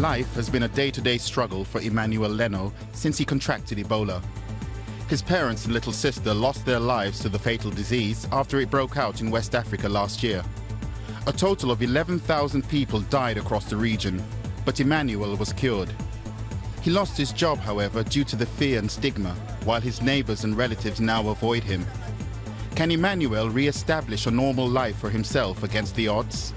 Life has been a day-to-day struggle for Emmanuel Leno since he contracted Ebola. His parents and little sister lost their lives to the fatal disease after it broke out in West Africa last year. A total of 11,000 people died across the region, but Emmanuel was cured. He lost his job, however, due to the fear and stigma, while his neighbors and relatives now avoid him. Can Emmanuel re-establish a normal life for himself against the odds?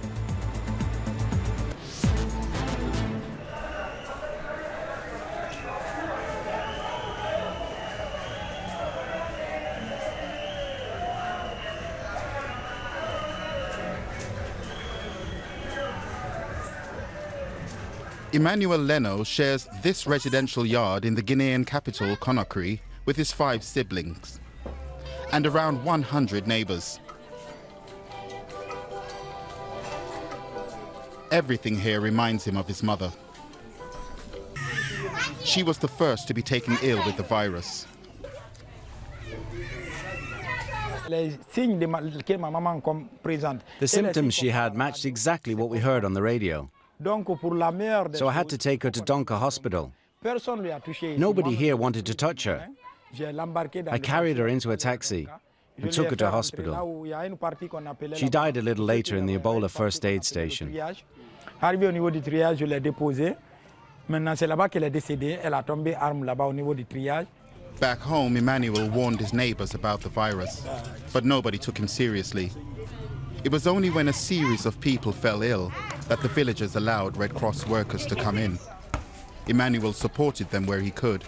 Emmanuel Leno shares this residential yard in the Guinean capital, Conakry, with his 5 siblings and around 100 neighbors. Everything here reminds him of his mother. She was the first to be taken ill with the virus. The symptoms she had matched exactly what we heard on the radio. So I had to take her to Donka Hospital. Nobody here wanted to touch her. I carried her into a taxi and took her to hospital. She died a little later in the Ebola first aid station. Back home, Emmanuel warned his neighbors about the virus, but nobody took him seriously. It was only when a series of people fell ill that the villagers allowed Red Cross workers to come in. Emmanuel supported them where he could,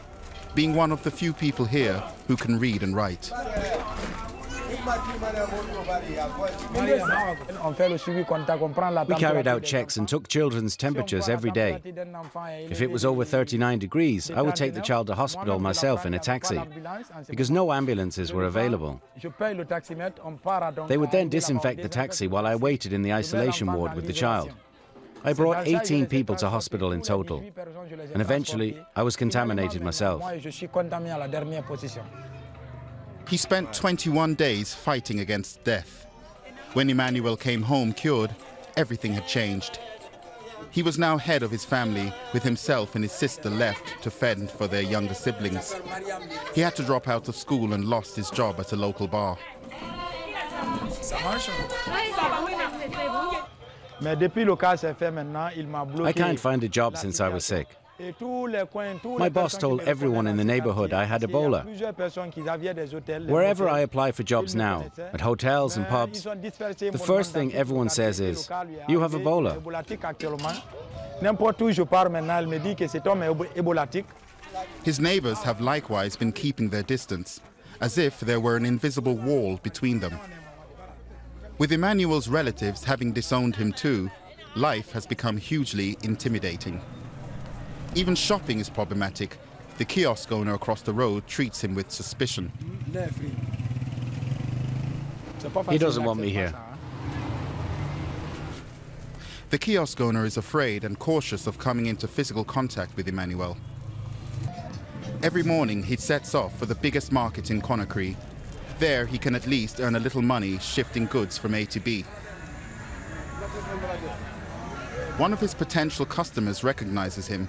being one of the few people here who can read and write. We carried out checks and took children's temperatures every day. If it was over 39 degrees, I would take the child to hospital myself in a taxi, because no ambulances were available. They would then disinfect the taxi while I waited in the isolation ward with the child. I brought 18 people to hospital in total, and eventually I was contaminated myself. He spent 21 days fighting against death. When Emmanuel came home cured, everything had changed. He was now head of his family, with himself and his sister left to fend for their younger siblings. He had to drop out of school and lost his job at a local bar. I can't find a job since I was sick. My boss told everyone in the neighborhood I had Ebola. Wherever I apply for jobs now, at hotels and pubs, the first thing everyone says is, "You have Ebola." His neighbors have likewise been keeping their distance, as if there were an invisible wall between them. With Emmanuel's relatives having disowned him too, life has become hugely intimidating. Even shopping is problematic. The kiosk owner across the road treats him with suspicion. He doesn't want me here. The kiosk owner is afraid and cautious of coming into physical contact with Emmanuel. Every morning he sets off for the biggest market in Conakry. There he can at least earn a little money shifting goods from A to B. One of his potential customers recognizes him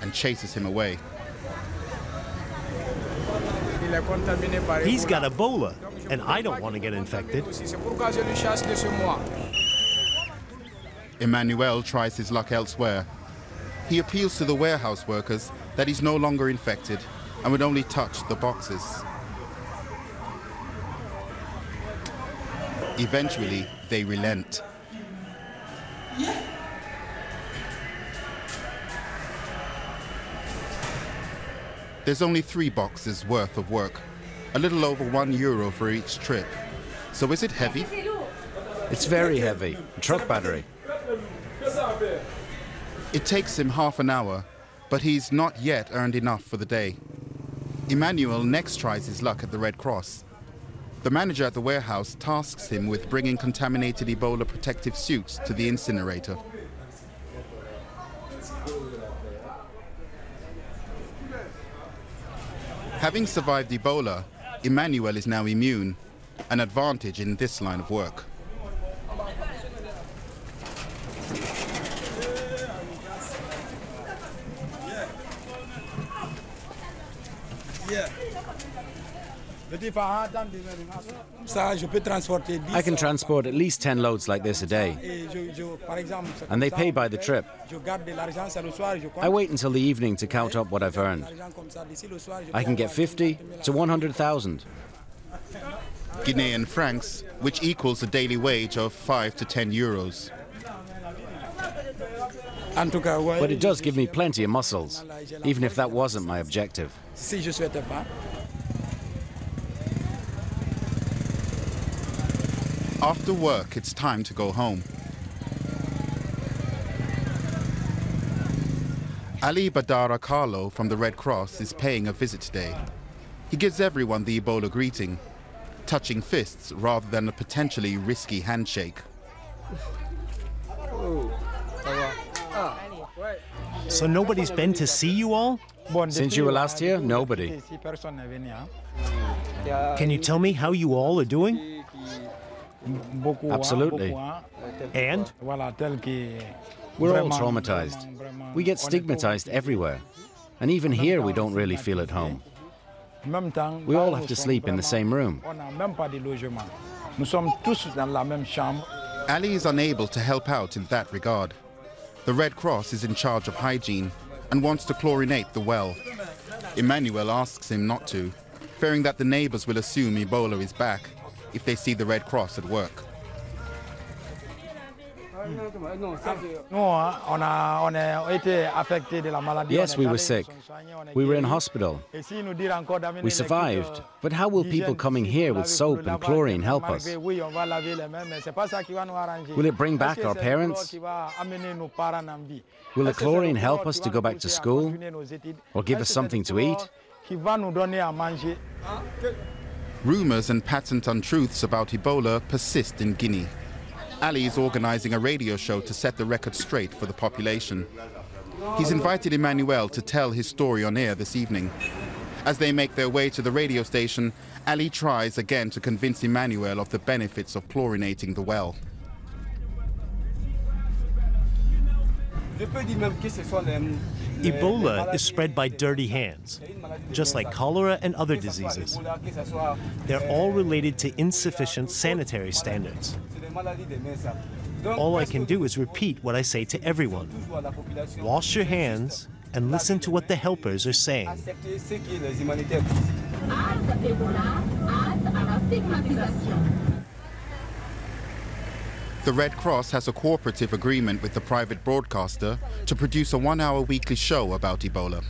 and chases him away. He's got Ebola, and I don't want to get infected. Emmanuel tries his luck elsewhere. He appeals to the warehouse workers that he's no longer infected and would only touch the boxes. Eventually, they relent. There's only 3 boxes worth of work, a little over €1 for each trip. So is it heavy? It's very heavy, a truck battery. It takes him half an hour, but he's not yet earned enough for the day. Emmanuel next tries his luck at the Red Cross. The manager at the warehouse tasks him with bringing contaminated Ebola protective suits to the incinerator. Having survived Ebola, Emmanuel is now immune, an advantage in this line of work. I can transport at least 10 loads like this a day, and they pay by the trip. I wait until the evening to count up what I've earned. I can get 50 to 100,000. Guinean francs, which equals a daily wage of 5 to 10 euros. But it does give me plenty of muscles, even if that wasn't my objective. After work, it's time to go home. Ali Badara Carlo from the Red Cross is paying a visit today. He gives everyone the Ebola greeting, touching fists rather than a potentially risky handshake. So nobody's been to see you all? Since you were last here, nobody. Can you tell me how you all are doing? Absolutely. And? We're all traumatized. We get stigmatized everywhere. And even here, we don't really feel at home. We all have to sleep in the same room. Ali is unable to help out in that regard. The Red Cross is in charge of hygiene and wants to chlorinate the well. Emmanuel asks him not to, fearing that the neighbors will assume Ebola is back if they see the Red Cross at work. Yes, we were sick. We were in hospital. We survived. But how will people coming here with soap and chlorine help us? Will it bring back our parents? Will the chlorine help us to go back to school? Or give us something to eat? Rumors and patent untruths about Ebola persist in Guinea. Ali is organizing a radio show to set the record straight for the population. He's invited Emmanuel to tell his story on air this evening. As they make their way to the radio station, Ali tries again to convince Emmanuel of the benefits of chlorinating the well. Ebola is spread by dirty hands, just like cholera and other diseases. They're all related to insufficient sanitary standards. All I can do is repeat what I say to everyone. Wash your hands and listen to what the helpers are saying. The Red Cross has a cooperative agreement with the private broadcaster to produce a 1-hour weekly show about Ebola.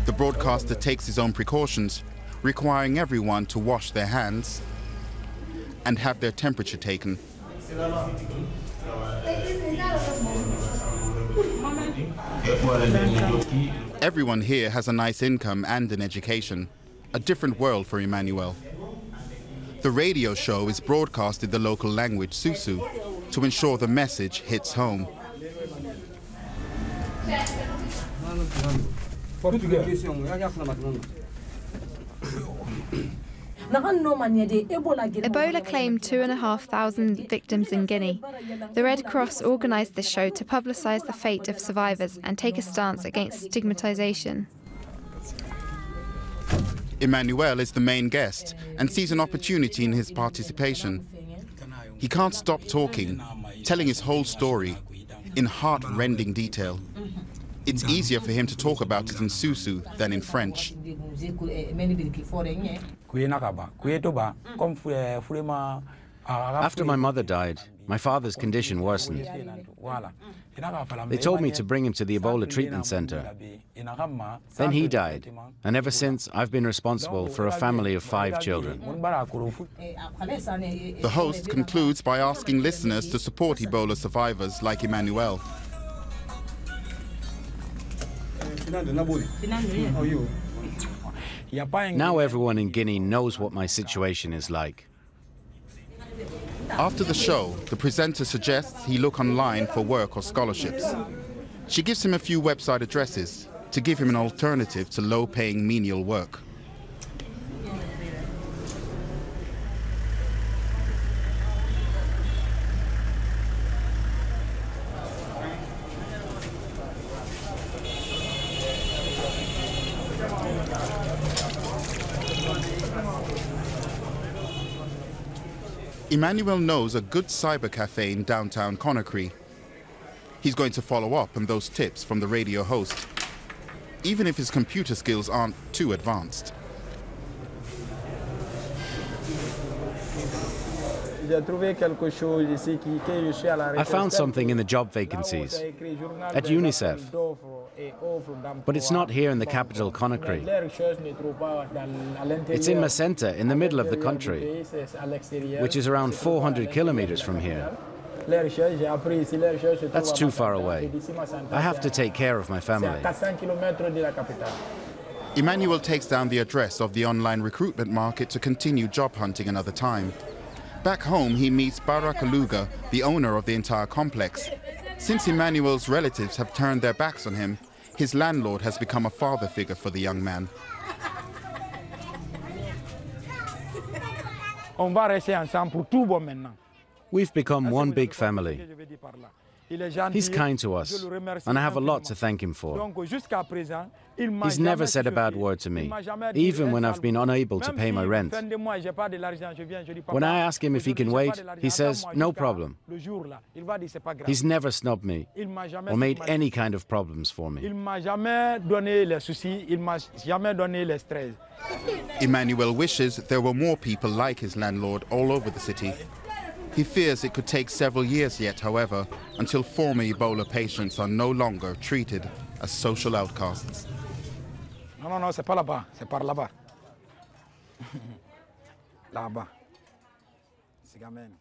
The broadcaster takes his own precautions, requiring everyone to wash their hands and have their temperature taken. Everyone here has a nice income and an education, a different world for Emmanuel. The radio show is broadcast in the local language, Susu, to ensure the message hits home. Ebola claimed 2,500 victims in Guinea. The Red Cross organised this show to publicise the fate of survivors and take a stance against stigmatisation. Emmanuel is the main guest and sees an opportunity in his participation. He can't stop talking, telling his whole story in heart-rending detail. It's easier for him to talk about it in Susu than in French. After my mother died, my father's condition worsened. They told me to bring him to the Ebola treatment center. Then he died, and ever since I've been responsible for a family of 5 children. The host concludes by asking listeners to support Ebola survivors like Emmanuel. Now everyone in Guinea knows what my situation is like. After the show, the presenter suggests he look online for work or scholarships. She gives him a few website addresses to give him an alternative to low-paying menial work. Emmanuel knows a good cyber cafe in downtown Conakry. He's going to follow up on those tips from the radio host, even if his computer skills aren't too advanced. I found something in the job vacancies at UNICEF, but it's not here in the capital, Conakry. It's in Macenta, in the middle of the country, which is around 400 kilometers from here. That's too far away. I have to take care of my family. Emmanuel takes down the address of the online recruitment market to continue job hunting another time. Back home, he meets Barakaluga, the owner of the entire complex. Since Emmanuel's relatives have turned their backs on him, his landlord has become a father figure for the young man. We've become one big family. He's kind to us, and I have a lot to thank him for. He's never said a bad word to me, even when I've been unable to pay my rent. When I ask him if he can wait, he says, no problem. He's never snubbed me or made any kind of problems for me. Emmanuel wishes there were more people like his landlord all over the city. He fears it could take several years yet, however, until former Ebola patients are no longer treated as social outcasts. Non, c'est pas là-bas, c'est par là-bas. Là-bas. C'est quand même.